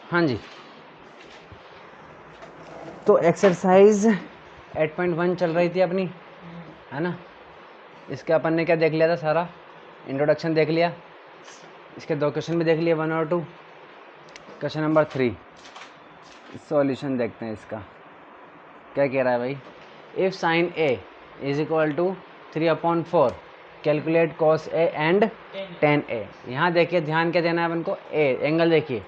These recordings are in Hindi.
हाँ जी, तो एक्सरसाइज 8.1 चल रही थी अपनी, है ना। इसके अपन ने क्या देख लिया था, सारा इंट्रोडक्शन देख लिया। इसके 2 क्वेश्चन भी देख लिए, 1 और 2। क्वेश्चन नंबर 3 सॉल्यूशन देखते हैं इसका। क्या कह रहा है भाई, if sine A is equal to 3/4 calculate cos A and tan A. यहाँ देखिए, ध्यान क्या देना है अपन को, ए एंगल देखिए,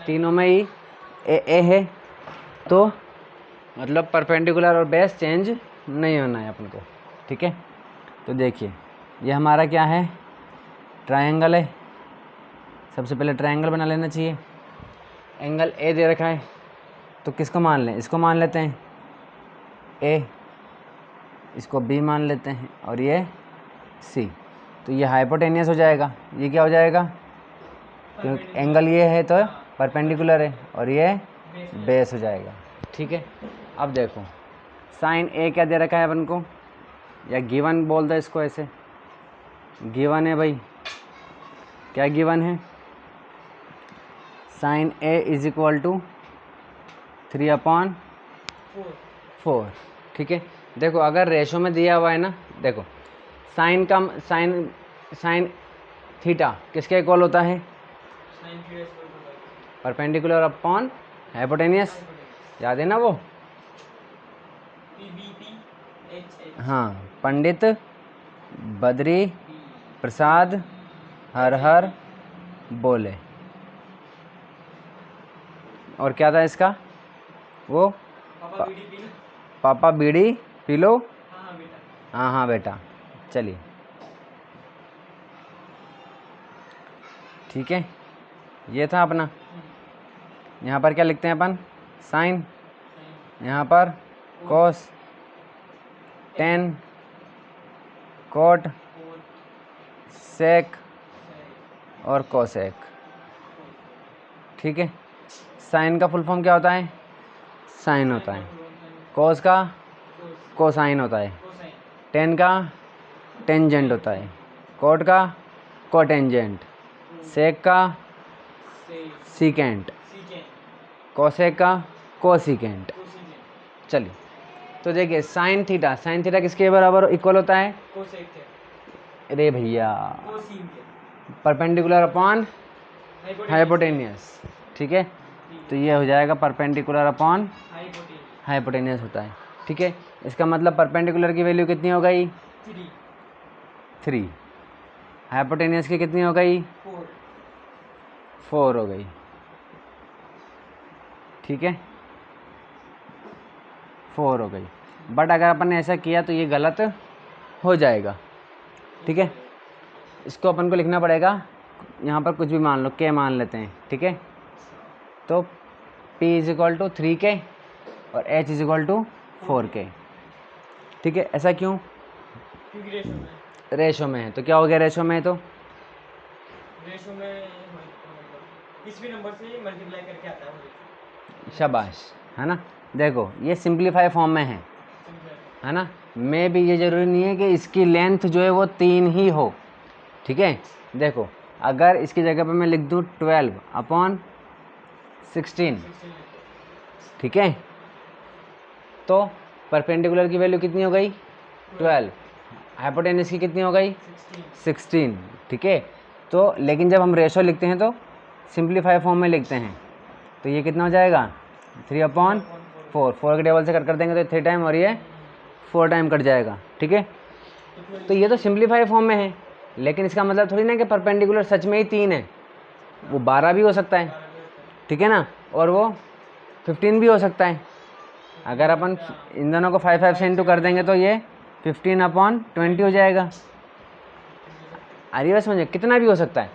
तीनों में ही ए है, तो मतलब परपेंडिकुलर और बेस चेंज नहीं होना है अपन को, ठीक है। तो देखिए, ये हमारा क्या है, ट्रायंगल है। सबसे पहले ट्रायंगल बना लेना चाहिए। एंगल ए दे रखा है, तो किसको मान लें, इसको मान लेते हैं ए, इसको बी मान लेते हैं, और ये सी। तो ये हाइपोटेनियस हो जाएगा। ये क्या हो जाएगा, क्योंकि एंगल ये है तो परपेंडिकुलर है, और ये बेस हो जाएगा, ठीक है। अब देखो, साइन ए क्या दे रखा है अपन को, या गिवन बोल दो इसको, ऐसे गिवन है भाई। क्या गिवन है, sine A is equal to 3/4, ठीक है। देखो, अगर रेशो में दिया हुआ है ना, देखो साइन थीटा किसके इक्वल होता है, परपेंडिकुलर अपॉन हाइपोटेनियस, याद है ना वो। हाँ, पंडित बद्री प्रसाद हर हर बोले। और क्या था इसका, वो पापा बीड़ी पी लो। हाँ हाँ बेटा, चलिए ठीक है। ये था अपना। यहाँ पर क्या लिखते हैं अपन, साइन, यहाँ पर कोस, टेन, कोट, सेक और कोसेक, ठीक है। साइन का फुल फॉर्म क्या होता है, साइन होता है। कोस का कोसाइन होता है। टेन का टेंजेंट होता है। कोट का कोटेंजेंट। सेक का सीकेंट। कोसेक का कोसिकेंट। चलिए, तो देखिए, साइन थीटा किसके बराबर इक्वल होता है, अरे भैया, परपेंडिकुलर अपॉन हाइपोटेनियस, ठीक है। तो ये हो जाएगा परपेंडिकुलर अपॉन हाइपोटेनियस होता है, ठीक है। इसका मतलब परपेंडिकुलर की वैल्यू कितनी हो गई, 3। हाइपोटेनियस की कितनी हो गई, 4 हो गई, ठीक है, 4 हो गई। बट अगर अपन ने ऐसा किया तो ये गलत हो जाएगा, ठीक है। इसको अपन को लिखना पड़ेगा, यहाँ पर कुछ भी मान लो, के मान लेते हैं, ठीक है। तो P is equal to 3K और H is equal to 4K, ठीक है। ऐसा क्यों, रेशो में है। तो क्या हो गया, रेशो में है तो रेशो में किस भी नंबर से मल्टीप्लाई करके आता है, शाबाश, है ना। देखो, ये सिंप्लीफाई फॉर्म में है ना। में भी ये ज़रूरी नहीं है कि इसकी लेंथ जो है वो 3 ही हो, ठीक है। देखो, अगर इसकी जगह पे मैं लिख दूँ 12/16, ठीक है, तो परपेंडिकुलर की वैल्यू कितनी हो गई, 12। हाइपोटेनस की कितनी हो गई, 16, ठीक है। तो लेकिन जब हम रेशो लिखते हैं तो सिंप्लीफाई फॉर्म में लिखते हैं, तो ये कितना हो जाएगा, 3/4। 4 के टेबल से कट कर देंगे तो 3 टाइम, और ये 4 टाइम कट जाएगा, ठीक है। तो ये तो सिंप्लीफाई फॉर्म में है, लेकिन इसका मतलब थोड़ी ना कि परपेंडिकुलर सच में ही 3 है। वो 12 भी हो सकता है, ठीक है ना, और वो 15 भी हो सकता है। अगर अपन इन दोनों को 5 से इंटू कर देंगे तो ये 15/20 हो जाएगा। अरे बस समझे, कितना भी हो सकता है,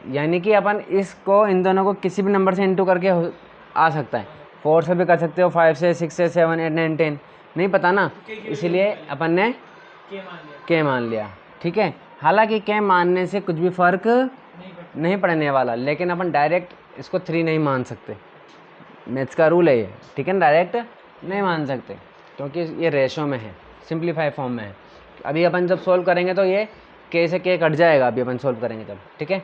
यानी कि अपन इसको इन दोनों को किसी भी नंबर से इंटू करके आ सकता है। 4 से भी कर सकते हो, 5 से, 6 से, 7, 8, 9, 10, नहीं पता ना, इसीलिए अपन ने के मान लिया, ठीक है। हालांकि के मानने से कुछ भी फर्क नहीं पड़ने वाला, लेकिन अपन डायरेक्ट इसको 3 नहीं मान सकते, मैथ्स का रूल है ये, ठीक है ना। डायरेक्ट नहीं मान सकते क्योंकि ये रेशो में है, सिंप्लीफाई फॉर्म में है। अभी अपन जब सोल्व करेंगे तो ये के से के कट जाएगा, अभी अपन सोल्व करेंगे तब, ठीक है।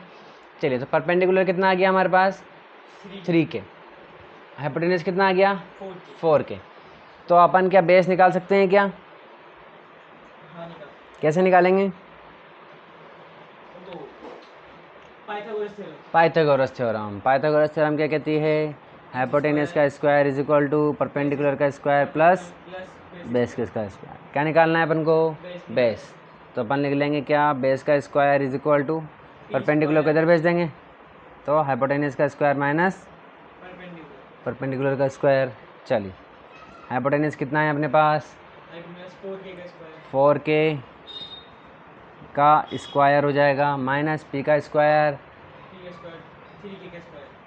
चलिए, तो परपेंडिकुलर कितना आ गया हमारे पास, 3 के। हाइपोटेन्यूज कितना आ गया? 4 के। 4 के। तो अपन क्या बेस निकाल सकते हैं क्या? हाँ निकाल। कैसे निकालेंगे? तो Pythagoras theorem. Pythagoras theorem. Pythagoras theorem क्या कहती है? हाइपोटेन्यूज का square is equal to perpendicular का स्क्वायर प्लस बेस का स्क्वायर। क्या निकालना है अपन को? बेस। तो अपन लिख लेंगे क्या? बेस का square is equal to perpendicular को इधर भेज देंगे, तो हाइपोटेन्यूज का स्क्वायर माइनस परपेंडिकुलर का स्क्वायर। चलिए, हाइपोटेन्यूज कितना है अपने पास? 4 के का स्क्वायर हो जाएगा माइनस पी का स्क्वायर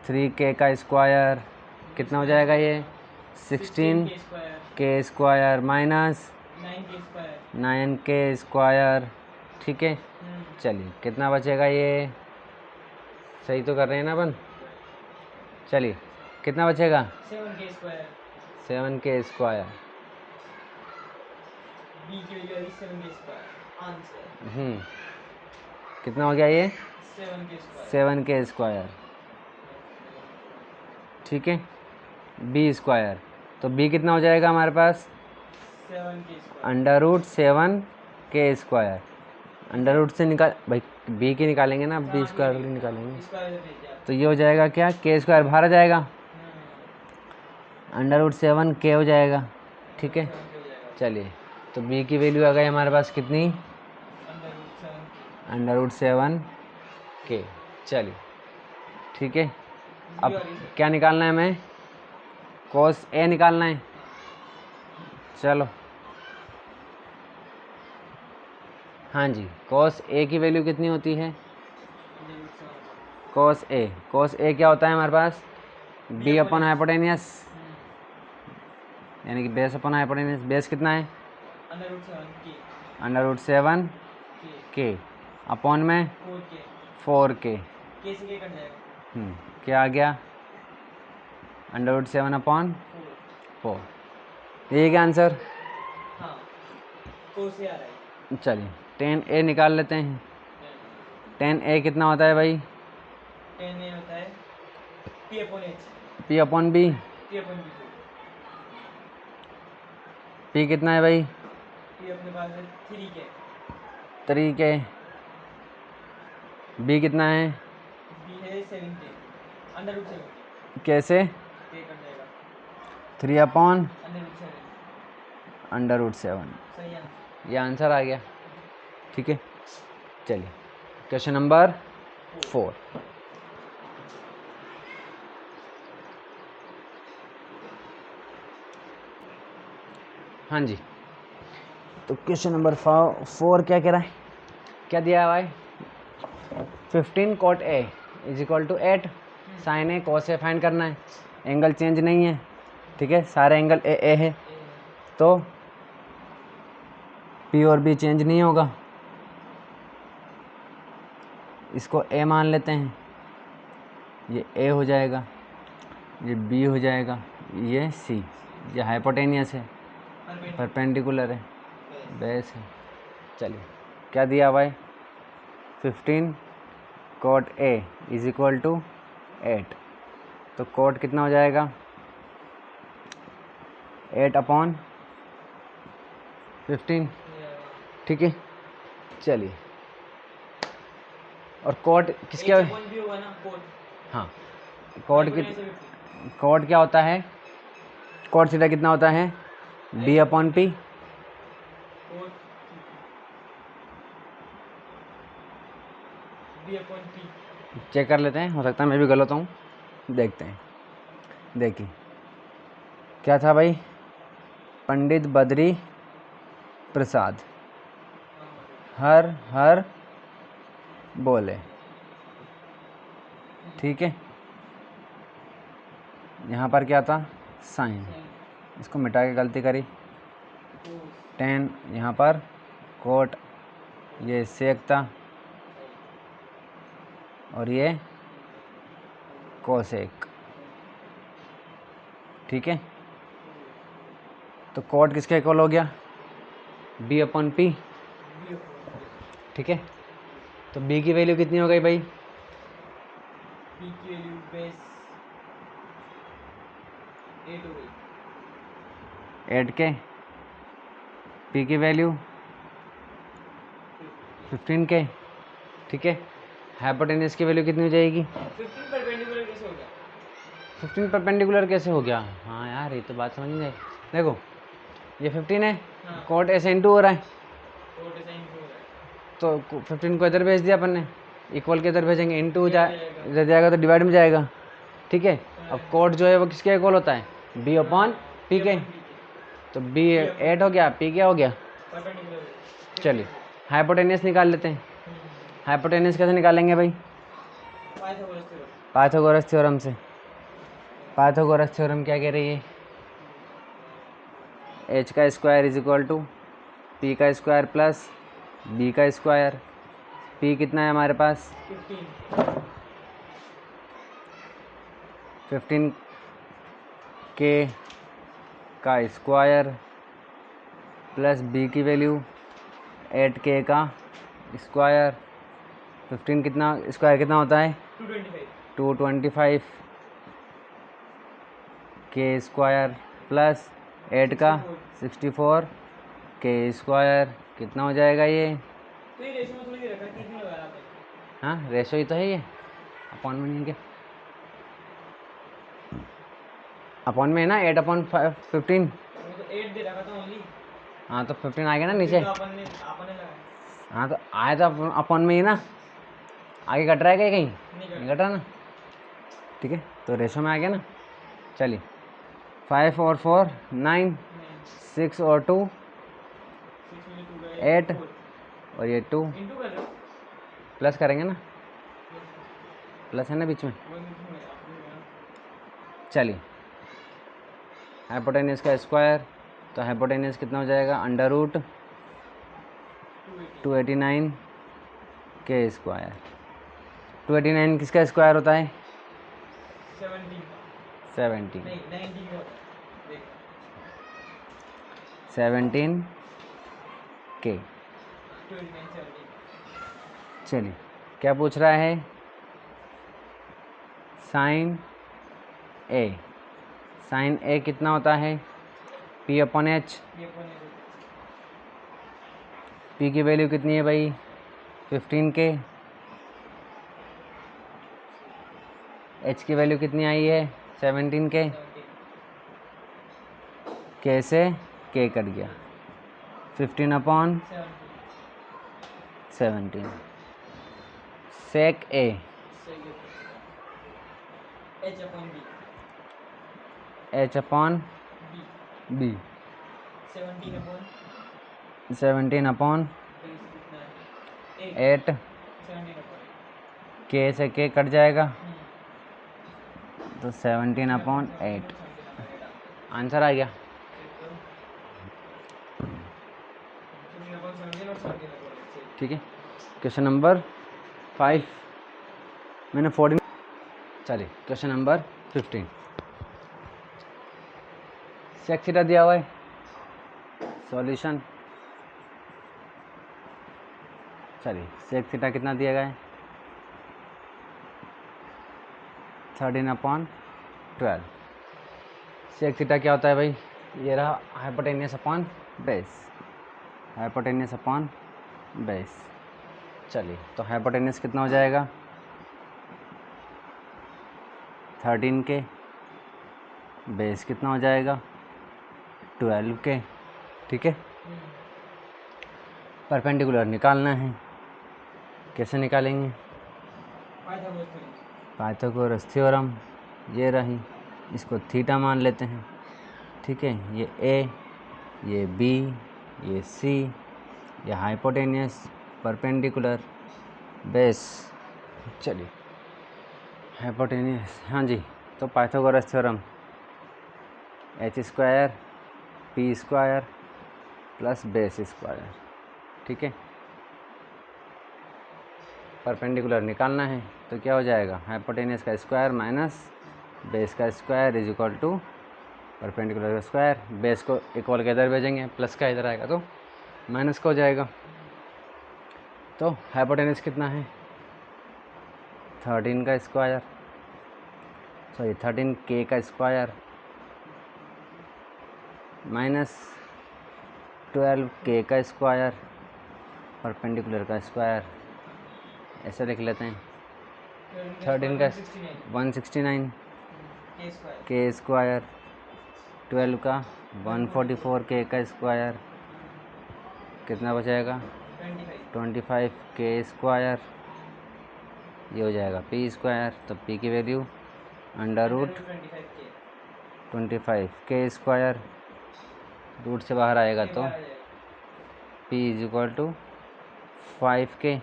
3 के का स्क्वायर कितना हो जाएगा? ये 16 के स्क्वायर माइनस 9 के स्क्वायर। ठीक है, चलिए कितना बचेगा? ये सही तो कर रहे हैं ना अपन? चलिए कितना बचेगा? 7 के स्क्वायर। बी की वैल्यू आई 7 के स्क्वायर आंसर। कितना हो गया ये? 7 के स्क्वायर। 7 के स्क्वायर। ठीक है, बी स्क्वायर। तो बी कितना हो जाएगा हमारे पास? 7 के स्क्वायर। अंडर रूट 7 के स्क्वायर। अंडर रूट से निकाल भाई, बी की निकालेंगे ना, बी स्क्वायर वाली निकालेंगे। तो ये हो जाएगा क्या? के स्क्वायर बाहर आ जाएगा, अंडर रूट 7 के हो जाएगा। ठीक है, चलिए तो बी की वैल्यू आ गई हमारे पास कितनी? अंडर रूट 7 के। चलिए ठीक है, अब क्या निकालना है हमें? कॉस ए निकालना है। चलो हाँ जी, कॉस ए की वैल्यू कितनी होती है? कॉस ए क्या होता है हमारे पास? बी अपॉन हाइपोटेनियस, यानी कि बेस अपॉन हाइपोटेनियस। बेस कितना है? अंडर रूट 7 के अपॉन में 4 के। क्या आ गया? Under root 7 upon 4। ये क्या आंसर? हाँ, कोस ए आ रहा है। चलिए 10 ए निकाल लेते हैं। 10 ए कितना होता है भाई? 10 ए होता है P upon H. P upon B. P upon B. P कितना है भाई? पी अपने पास है 3 के। 3 के। बी कितना है? बी है 7 के अंडर रूट 7। कैसे? के कट जाएगा 3 upon under root 7। Under root 7। सही आंसर। ये आंसर आ गया। ठीक है, चलिए क्वेश्चन नंबर 4। हाँ जी, तो क्वेश्चन नंबर 4 क्या कह रहा है? क्या दिया है भाई? 15 cot A is equal to 8 sine A cos A find करना है। एंगल चेंज नहीं है, ठीक है, सारे एंगल ए है, तो पी और बी चेंज नहीं होगा। इसको ए मान लेते हैं, ये ए हो जाएगा, ये बी हो जाएगा, ये सी। ये हाइपोटेनियस है, परपेंडिकुलर है, बेस है। चलिए क्या दिया भाई? 15 cot A is equal to 8। तो कॉट कितना हो जाएगा? 8 अपॉन 15। ठीक है, चलिए, और कॉट किसके? भी होगा ना कोड। हाँ, कॉट क्या होता है? कॉट थीटा कितना होता है? B upon P. B upon P. Check कर लेते हैं, हो सकता है मैं भी गलत हूँ, देखते हैं। देखिए क्या था भाई? पंडित बद्री प्रसाद हर हर बोले। ठीक है, यहाँ पर क्या था? साइन। इसको मिटा के गलती करी। 10 यहाँ पर कोट, ये सेक था, और ये कोसेक। ठीक है, तो कोट किसके इक्वल हो गया? B upon P. ठीक है, तो बी की वैल्यू कितनी हो गई भाई? बी की वैल्यू बेस 8 हो गई 8K, P की वैल्यू 15K, ठीक है। हाइपोटेन्यूज की वैल्यू कितनी हो जाएगी? 15 परपेंडिकुलर कैसे हो गया? 15 परपेंडिकुलर कैसे हो गया? हाँ यार, ये तो बात समझ नहीं आई। देखो ये 15 है, हाँ कोट ऐसे इंटू हो रहा है, कोट साइन हो रहा है तो 15 को इधर भेज दिया अपन ने, इक्वल के इधर भेजेंगे, इंटू हो डिवाइड जाए, जाएगा। इधर जाएगा तो डिवाइड में जाएगा, ठीक है। हाँ, अब कोट जो है वो किसके इक्वल होता है? बी अपॉन पी के, तो बी 8 हो गया, पी क्या हो गया? परपेंडिकुलर हो गया चलिए हाइपोटेन्यूज निकाल लेते हैं। हाइपोटेन्यूज कैसे निकालेंगे भाई? पाइथागोरस थ्योरम पाइथागोरस थ्योरम से। पाइथागोरस थ्योरम क्या कह रही है? एच का square is equal to P का स्क्वायर प्लस बी का स्क्वायर। पी कितना है हमारे पास? 15 के का स्क्वायर प्लस बी की वैल्यू 8K का स्क्वायर। 15 कितना स्क्वायर कितना होता है? 225 के स्क्वायर प्लस 8 का 64 के स्क्वायर, कितना हो जाएगा ये? तो ये रेशियो में थोड़ी दे रखा है 3 लगाया आपने हाँ रेशो ही तो है ये, अपॉन में नहीं है क्या? अपॉन में है ना, 8/15। वो तो 8 दे रखा था ओनली हाँ तो 15 आएगा ना फिर नीचे। तो आपने लगाया हाँ तो आया तो अपॉन में ही ना, आगे कट रहा है क्या कहीं? नहीं कट रहा ना, ठीक है। तो रेशो में आ गया ना। चलिए 5 और 4 9, 6 और 2 8, और ये 2 इंटू कर रहे हो प्लस करेंगे ना, प्लस है ना बीच में। चलिए हाइपोटेन्यूज का स्क्वायर, तो हाइपोटेन्यूज कितना हो जाएगा? अंडर रूट 289 के स्क्वायर। 289 किसका स्क्वायर होता है? 17 नहीं 19 का होता है देखो 17 के। 29 17 चलिए क्या पूछ रहा है? साइन ए। साइन ए कितना होता है? P upon H. ये कौन है पी की वैल्यू कितनी है भाई? 15 के। एच की वैल्यू कितनी आई है? 17 के। 17 के के कट गया, 15/17। Sec A. H upon B H upon B B. 17 upon 17/8। फिर से कितना है 8 17 अपॉन के से के कट जाएगा, तो 17/8 आंसर आ गया। ठीक है। क्वेश्चन नंबर 5 मैंने 14। चलिए क्वेश्चन नंबर 15। सेक थीटा दिया हुआ है, सॉल्यूशन। चलिए सेक थीटा कितना दिया गया है? 13/12। सेक थीटा क्या होता है भाई? ये रहा hypotenuse upon base, hypotenuse upon base. चलिए तो हाइपोटेनियस कितना हो जाएगा? 13 के। बेस कितना हो जाएगा? 12 के, ठीक है। परपेंडिकुलर निकालना है, कैसे निकालेंगे? Pythagoras theorem. ये रही, इसको थीटा मान लेते हैं, ठीक है। ये ए, ये बी, ये सी, ये हाइपोटेनियस, परपेंडिकुलर, बेस। चलिए हाइपोटेनियस, हाँ जी। तो Pythagoras theorem H square P square plus base square, ठीक है। परपेंडिकुलर निकालना है तो क्या हो जाएगा? हाइपोटेनियस का स्क्वायर माइनस बेस का square is equal to perpendicular का स्क्वायर। बेस को इक्वल के इधर भेजेंगे, प्लस का इधर आएगा तो माइनस का हो जाएगा। तो हाइपोटेनियस कितना है? 13 का स्क्वायर, सॉरी 13 के का स्क्वायर माइनस 12 के का स्क्वायर परपेंडिकुलर का स्क्वायर, ऐसे लिख लेते हैं। 13 का 169 के स्क्वायर, 12 का 144 के का स्क्वायर, कितना बचाएगा 25 के स्क्वायर, ये हो जाएगा पी स्क्वायर। तो पी की वैल्यू अंडर रूट 25 के स्क्वायर, रूट से बाहर आएगा तो p is equal to 5k।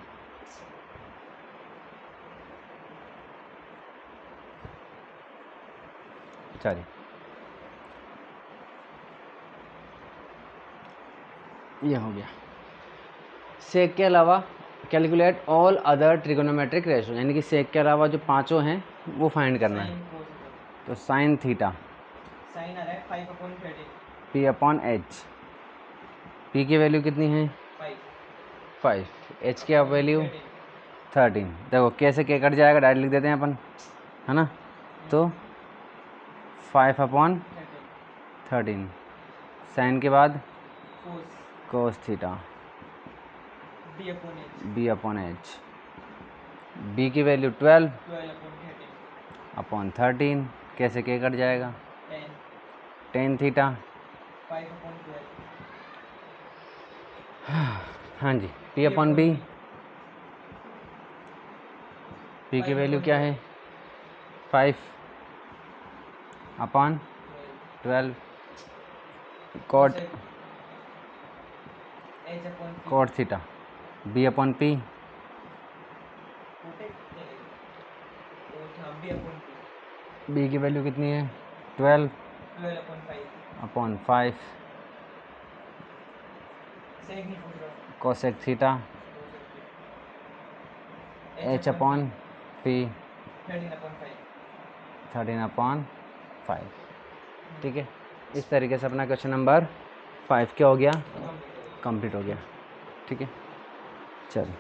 चलिए ये हो गया। सेक के अलावा calculate all other trigonometric ratio, यानी कि सेक के अलावा जो पांचों हैं वो फाइंड करना है। तो साइन थीटा साइन आ रहा है 5/13 p अपॉन एच, p की वैल्यू कितनी है 5, h की वैल्यू 13। देखो कैसे के कट जाएगा, डायरेक्ट लिख देते हैं अपन, है ना। तो 5/13 साइन के बाद cos theta b upon H, b की वैल्यू 12/13 कैसे के कट जाएगा 10 थीटा। हाँ जी, p अपॉन b, p की वैल्यू क्या है 5/12 cot theta, b upon p, b की वैल्यू कितनी है 12/5 cosec theta, h upon p 13/5। ठीक है, इस तरीके से अपना क्वेश्चन नंबर 5 क्या हो गया, कंप्लीट हो गया। ठीक है, चलो।